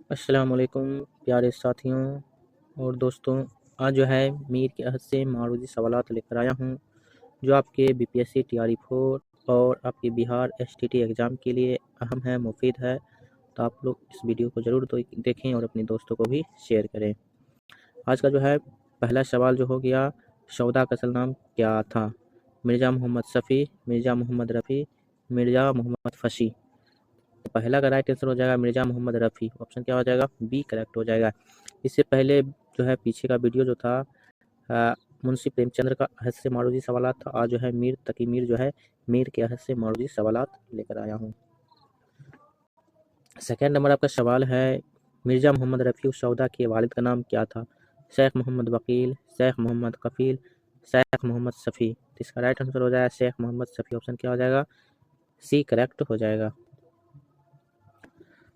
अस्सलाम वालेकुम प्यारे साथियों और दोस्तों। आज जो है मीर के अहद से मारूजी सवालात लेकर आया हूँ जो आपके बीपीएससी टीआरई 4 और आपके बिहार एसटीटी एग्ज़ाम के लिए अहम है, मुफीद है। तो आप लोग इस वीडियो को ज़रूर देखें और अपने दोस्तों को भी शेयर करें। आज का जो है पहला सवाल जो हो गया, सौदा का असल नाम क्या था? मिर्ज़ा मोहम्मद शफ़ी, मिर्ज़ा मोहम्मद रफ़ी, मिर्ज़ा मोहम्मद फ़शी। तो पहला का राइट आंसर हो जाएगा मिर्ज़ा मोहम्मद रफ़ी। ऑप्शन क्या हो जाएगा? बी करेक्ट हो जाएगा। इससे पहले जो है पीछे का वीडियो जो था मुंशी प्रेमचंद्र का अहद से मारूजी सवालात था। आज जो है मीर तकी मीर जो है मीर के अहद से मारूजी सवालात लेकर आया हूँ। सेकेंड नंबर आपका सवाल है, मिर्ज़ा मोहम्मद रफ़ी उस सौदा के वालिद का नाम क्या था? शेख मोहम्मद वकील, शेख मोहम्मद कफ़ील, शेख मोहम्मद शफ़ी। तो इसका राइट आंसर हो जाएगा शेख मोहम्मद शफ़ी। ऑप्शन क्या हो जाएगा? सी करेक्ट हो जाएगा।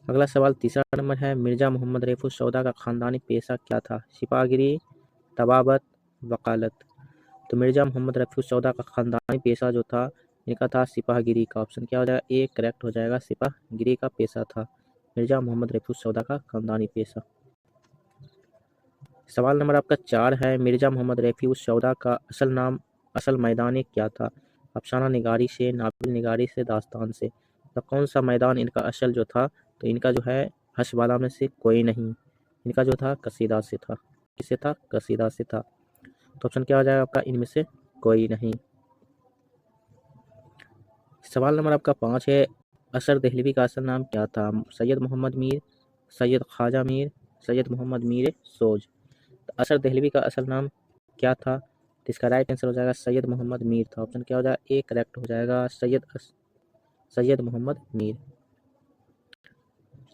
अगला सवाल तीसरा नंबर है, मिर्ज़ा मोहम्मद रफ़ी उस सौदा का ख़ानदानी पेशा क्या था? सिपाहीगिरी, तबाबत, वकालत। तो मिर्ज़ा मोहम्मद रफ़ी उस सौदा का ख़ानदानी पेशा जो था इनका था सिपाहीगिरी का। ऑप्शन क्या हो जाएगा? ए करेक्ट हो जाएगा, सिपाहीगिरी का पेशा था मिर्ज़ा मोहम्मद रफ़ी उस सौदा का ख़ानदानी पेशा। सवाल नंबर आपका 4 है, मिर्ज़ा मोहम्मद रफ़ी उस सौदा का असल नाम असल मैदान क्या था? अफसाना निगारी से, नाबिल निगारी से, दास्तान से। तो कौन सा मैदान इनका असल जो था? तो इनका जो है हशवाला में से कोई नहीं, इनका जो था कसीदा से था। किससे था? कसीदा से था। तो ऑप्शन क्या हो जाएगा आपका? इनमें से कोई नहीं। सवाल नंबर आपका 5 है, असर दहलवी का असल नाम क्या था? सैयद मोहम्मद मीर, सैयद ख्वाजा मीर, सैयद मोहम्मद मीर सोज। तो असर दहलवी का असल नाम क्या था? तो इसका राइट आंसर हो जाएगा सैयद मोहम्मद मीर था। ऑप्शन क्या हो जाएगा? ए करेक्ट हो जाएगा, सैयद मोहम्मद मीर।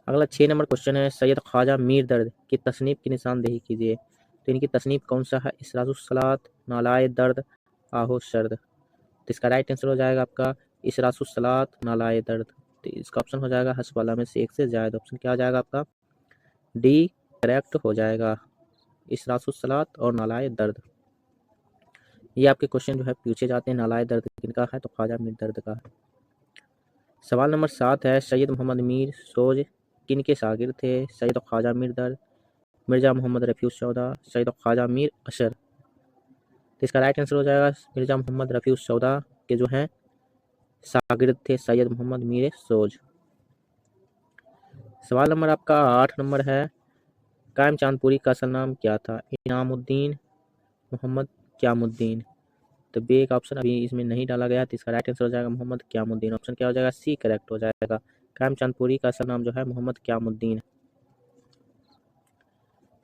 अगला 6 नंबर क्वेश्चन है, सैयद ख्वाजा मीर दर्द की तसनीफ की निशानदेही कीजिए। तो इनकी तसनीफ कौन सा है? इसराजुस्सलात, नालाए दर्द, आहो शर्द। तो इसका राइट आंसर हो जाएगा आपका इसराजुस्सलात, नालाए दर्द। तो इसका ऑप्शन हो जाएगा हस्बाला में से एक से ज़्यादा। ऑप्शन क्या हो जाएगा आपका? डी करेक्ट हो जाएगा, इसराजुस्सलात और नालाए दर्द। ये आपके क्वेश्चन जो है पूछे जाते हैं। नालाए दर्द किनका है? तो ख्वाजा मीर दर्द का है। सवाल नंबर 7 है, सैयद मोहम्मद मीर सोज किन के शागिर्द थे? सैयद ख्वाजा मीर दर्द, मिर्ज़ा मोहम्मद रफ़ी उस सौदा, सैयद ख्वाजा मीर अशर। तो इसका राइट आंसर हो जाएगा मिर्ज़ा मोहम्मद रफ़ी उस सौदा के जो हैं शागिर्द थे सैयद मोहम्मद मीर सोज। सवाल नंबर आपका 8 नंबर है, कायम चांदपुरी का असल नाम क्या था? इनामुद्दीन, मोहम्मद क़यामुद्दीन। तो बी का ऑप्शन अभी इसमें नहीं डाला गया, तो इसका राइट आंसर हो जाएगा मोहम्मद क़यामुद्दीन। ऑप्शन क्या हो जाएगा? सी करेक्ट हो जाएगा, कायम चांदपुरी का असल नाम जो है मोहम्मद क़यामुद्दीन।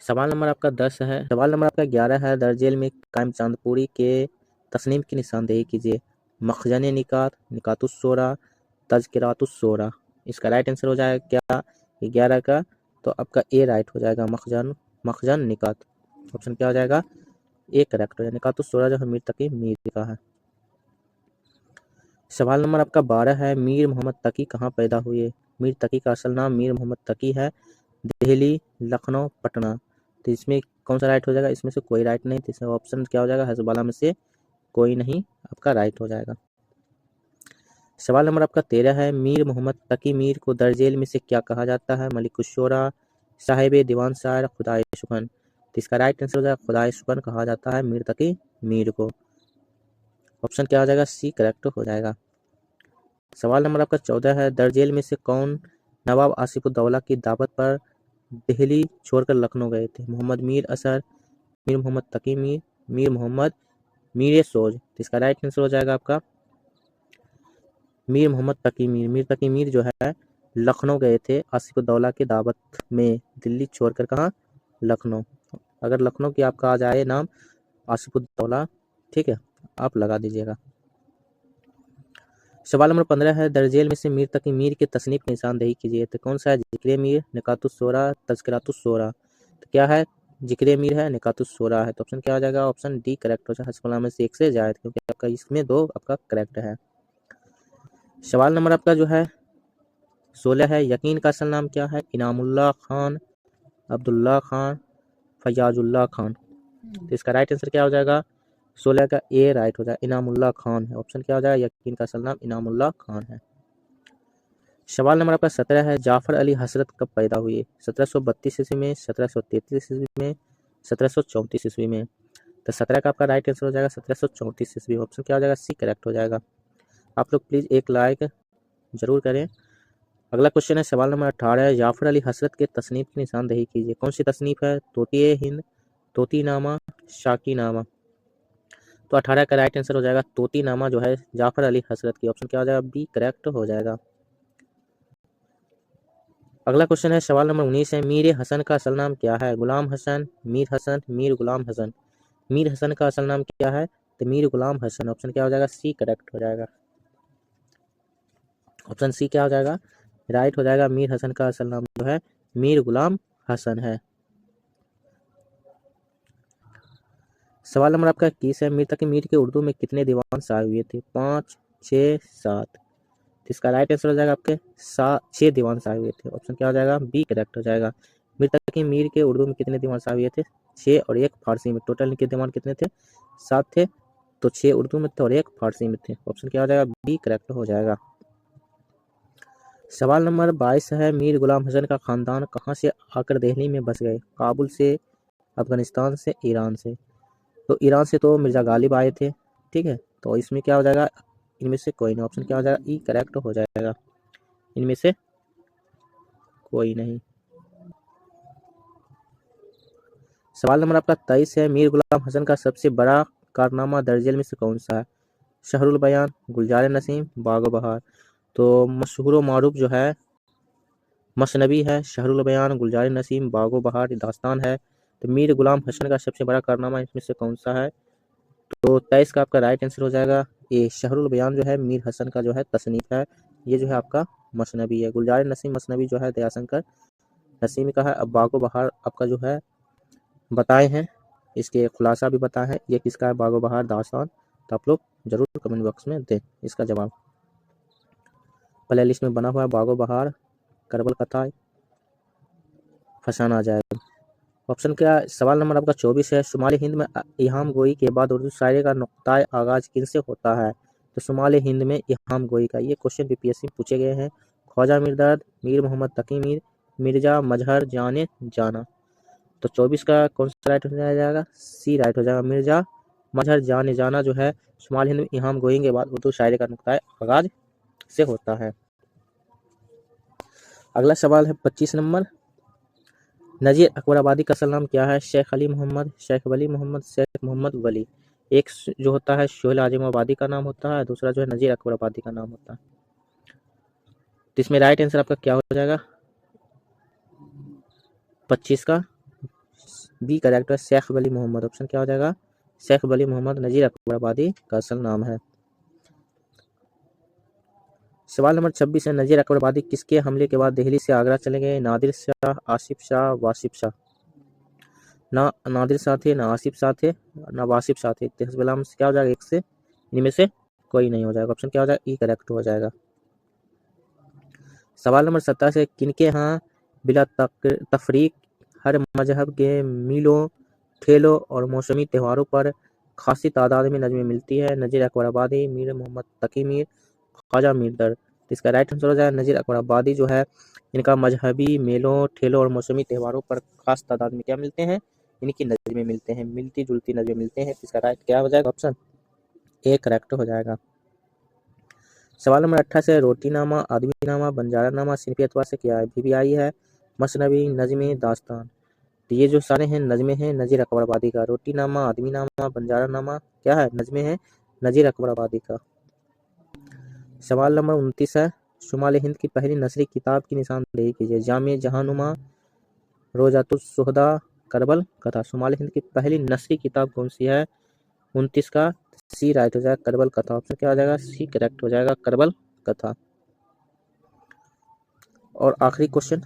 सवाल नंबर आपका 10 है, सवाल नंबर आपका 11 है, दर्जेल में कायम चांदपुरी के तस्नीम की निशानदेही कीजिए। मखजन निकात, निकातुस्सोरा, तज़किरातुस्सोरा। इसका राइट आंसर हो जाएगा क्या 11 का? तो आपका ए राइट हो जाएगा, मखजन निकात। ऑप्शन क्या हो जाएगा? ए करेक्ट हो जाएगा। निकातुस्सोरा जो है मीर तकी मीर का है। सवाल नंबर आपका 12 है, मीर मोहम्मद तकी कहाँ पैदा हुए? मीर तकी का असल नाम मीर मोहम्मद तकी है, दिल्ली, लखनऊ, पटना। तो इसमें कौन सा राइट हो जाएगा? इसमें से कोई राइट नहीं, तो इसमें ऑप्शन क्या हो जाएगा? हज़बाला में से कोई नहीं आपका राइट हो जाएगा। सवाल नंबर आपका 13 है, मीर मोहम्मद तकी मीर को दर्जेल में से क्या कहा जाता है? मलिकुश्शोरा, साहिब दीवान शायर, खुदाए शुकन। तो इसका राइट आंसर हो जाएगा खुदाए शुकन कहा जाता है मीर तकी मीर को। ऑप्शन क्या हो जाएगा? सी करेक्ट हो जाएगा। सवाल नंबर आपका 14 है, दर्जेल में से कौन नवाब आसिफुद्दौला की दावत पर दिल्ली छोड़कर लखनऊ गए थे? मोहम्मद मीर असर, मीर मोहम्मद तकी मीर, मीर मोहम्मद मीर सोज। तो इसका राइट आंसर हो जाएगा आपका मीर मोहम्मद तकी मीर। मीर तकी मीर जो है लखनऊ गए थे आसिफुद्दौला की दावत में, दिल्ली छोड़कर कहाँ? लखनऊ। अगर लखनऊ की आपका आ जाए नाम आसिफुद्दौला, ठीक है, आप लगा दीजिएगा। सवाल नंबर 15 है, दर्जेल में से मीर तकी मीर के तसनीफ की निशानदेही कीजिए। तो कौन सा है? जिक्र मीर, निकातुस्सोरा, तज़किरातुस्सोरा। तो क्या है? जिक्र मीर है, निकातुस्सोरा है। तो ऑप्शन क्या हो जाएगा? ऑप्शन डी करेक्ट हो जाएगा, हस्बला में से एक से जायद, क्योंकि आपका इसमें दो आपका करेक्ट है। सवाल नंबर आपका जो है 16 है, यकीन का असल नाम क्या है? इनामुल्लाह खान, अब्दुल्ला खान, फयाजुल्लाह खान। तो इसका राइट आंसर क्या हो जाएगा? 16 का ए राइट हो जाएगा, इनामुल्लाह खान है। ऑप्शन क्या हो जाएगा? यकीन का असल नाम इनामुल्लाह खान है। सवाल नंबर आपका 17 है, जाफर अली हसरत कब पैदा हुए? 1732 ईस्वी में, 1733 ईस्वी में, 1734 ईस्वी में। तो 17 का आपका राइट आंसर हो जाएगा 1734 ईस्वी। ऑप्शन क्या हो जाएगा? सी करेक्ट हो जाएगा। आप लोग प्लीज एक लाइक जरूर करें। अगला क्वेश्चन है सवाल नंबर 18 है, जाफर अली हसरत के तसनीफ की निशानदेही कीजिए। कौन सी तसनीफ है? तोती हिंद, तोती नामा, शाकी नामा। तो 18 का राइट आंसर हो जाएगा तोती नामा जो है जाफर अली हसरत की। ऑप्शन क्या हो जाएगा? बी करेक्ट हो जाएगा। अगला क्वेश्चन है सवाल नंबर 19 है, मीर हसन का असल नाम क्या है? गुलाम हसन, मीर हसन, मीर गुलाम हसन। मीर हसन का असल नाम क्या है? तो मीर गुलाम हसन। ऑप्शन क्या हो जाएगा? सी करेक्ट हो जाएगा। ऑप्शन सी क्या हो जाएगा? राइट हो जाएगा। मीर हसन का असल नाम जो है मीर गुलाम हसन है। सवाल नंबर आपका 21 है, मीर तकी मीर के उर्दू में कितने दीवान शाये हुए थे? 5, 6, 7। इसका राइट आंसर हो जाएगा आपके 6 दीवान शाये हुए थे। ऑप्शन क्या हो जाएगा? बी करेक्ट हो जाएगा। मीर तकी मीर के उर्दू में कितने दीवान शाये हुए थे? 6 और 1 फारसी में। टोटल इनके दीवान कितने थे? 7 थे। तो 6 उर्दू में थे और 1 फारसी में थे। ऑप्शन क्या हो जाएगा? बी करेक्ट हो जाएगा। सवाल नंबर 22 है, मीर गुलाम हसन का खानदान कहाँ से आकर दिल्ली में बस गए? काबुल से, अफगानिस्तान से, ईरान से। तो ईरान से तो मिर्जा गालिब आए थे, ठीक है। तो इसमें क्या हो जाएगा? इनमें से कोई नहीं। ऑप्शन क्या हो जाएगा? ई करेक्ट हो जाएगा। इनमें से कोई नहीं। सवाल नंबर आपका 23 है, मीर गुलाम हसन का सबसे बड़ा कारनामा दर्ज में से कौन सा है? शहरुल बयान, गुलजार नसीम, बागो बहार। तो मशहूर मारूफ जो है मसनवी है, शहरुल बयान, गुलजार नसीम, बागो बहार दास्तान है। तो मीर गुलाम हसन का सबसे बड़ा कारनामा इसमें से कौन सा है? तो 23 का आपका राइट आंसर हो जाएगा ये शहरुल बयान जो है मीर हसन का जो है तसनीफ है। ये जो है आपका मसनवी है। गुलजार नसीम मसनवी जो है दयाशंकर नसीम का है। अब बागो बहार आपका जो है बताए हैं, इसके खुलासा भी बताए हैं ये किसका है बागो बहार दास्तान। तो आप लोग जरूर कमेंट बॉक्स में दें इसका जवाब। प्ले लिस्ट में बना हुआ है बागो बहार, करबल कथा, फसाना आ जाएगा। ऑप्शन क्या? सवाल नंबर आपका 24 है, शुमाली हिंद में इहाम गोई के बाद उर्दू शायरी का नुक्ताए आगाज किनसे होता है? तो शुमाली हिंद में इहाम गोई का ये क्वेश्चन बीपीएससी पूछे गए हैं। ख्वाजा मिर्दर्द, मीर मोहम्मद तकी मीर, मिर्जा मजहर जाने जाना। तो 24 का कौन सा राइट हो जाएगा? सी राइट हो जाएगा। मिर्जा मजहर जाने जाना जो है शुमाली हिंद में इहाम गोई के बाद उर्दू शायरी का नुक्ताए आगाज से होता है। अगला सवाल है 25 नंबर, नजीर अकबर आबादी का असल नाम क्या है? शेख अली मोहम्मद, शेख वली मोहम्मद, शेख मोहम्मद वली। एक जो होता है सोहेल आजम आबादी का नाम होता है, दूसरा जो है नजीर अकबर आबादी का नाम होता है। तो इसमें राइट आंसर आपका क्या हो जाएगा? 25 का बी करेक्ट है, शेख वली मोहम्मद। ऑप्शन क्या हो जाएगा? शेख वली मोहम्मद नजीर अकबर आबादी का असल नाम है। सवाल नंबर 26 है, नजीर अकबर आबादी किसके हमले के बाद दिल्ली से आगरा चले गए? नादिर शाह, आसिफ शाह, वासिफ शाह। ना नादिर शाह थे, ना आसिफ शाह थे, ना वासिफ शाह थे। तो इसमें क्या हो जाएगा? एक से इनमें से कोई नहीं हो जाएगा। ऑप्शन क्या हो जाएगा? ई करेक्ट हो जाएगा। सवाल नंबर 27 है, किनके यहाँ बिला तफरीक हर मजहब के मीलों, ठेलों और मौसमी त्योहारों पर खासी तादाद में नज़में मिलती है? नजीर अकबर आबादी, मीर मोहम्मद तकी मीर, ख्वाजा मीर दर्द। तो इसका राइट आंसर हो जाएगा नजीर अकबर आबादी जो है इनका मजहबी मेलों, ठेलों और मौसमी त्योहारों पर खास तादाद में क्या मिलते हैं? इनकी नज़में मिलते हैं, मिलती जुलती नज़में मिलते हैं। इसका राइट क्या हो जाएगा? ऑप्शन ए करेक्ट हो जाएगा। सवाल नंबर 28 है, रोटीनामा, आदमीनामा, बंजारानामा सिनफी एतबार से क्या है? बीबीआई है, मसनवी, नज़्में, दास्तान। तो ये जो सारे हैं नज़में हैं नजीर अकबर आबादी का। रोटीनामा, आदमीनामा, बंजारानामा क्या है? नज़में है नजीर अकबर आबादी का। सवाल नंबर 29 है, शुमाल हिंद की पहली नसरी किताब की निशानदेही कीजिए। जामे जहानुमा, रोजातुस सुहदा, करबल कथा। शुमाल हिंद की पहली नसरी किताब कौन सी है? 29 का सी राइट हो जाएगा, करबल कथा। ऑप्शन क्या हो जाएगा? सी करेक्ट हो जाएगा, करबल कथा। और आखिरी क्वेश्चन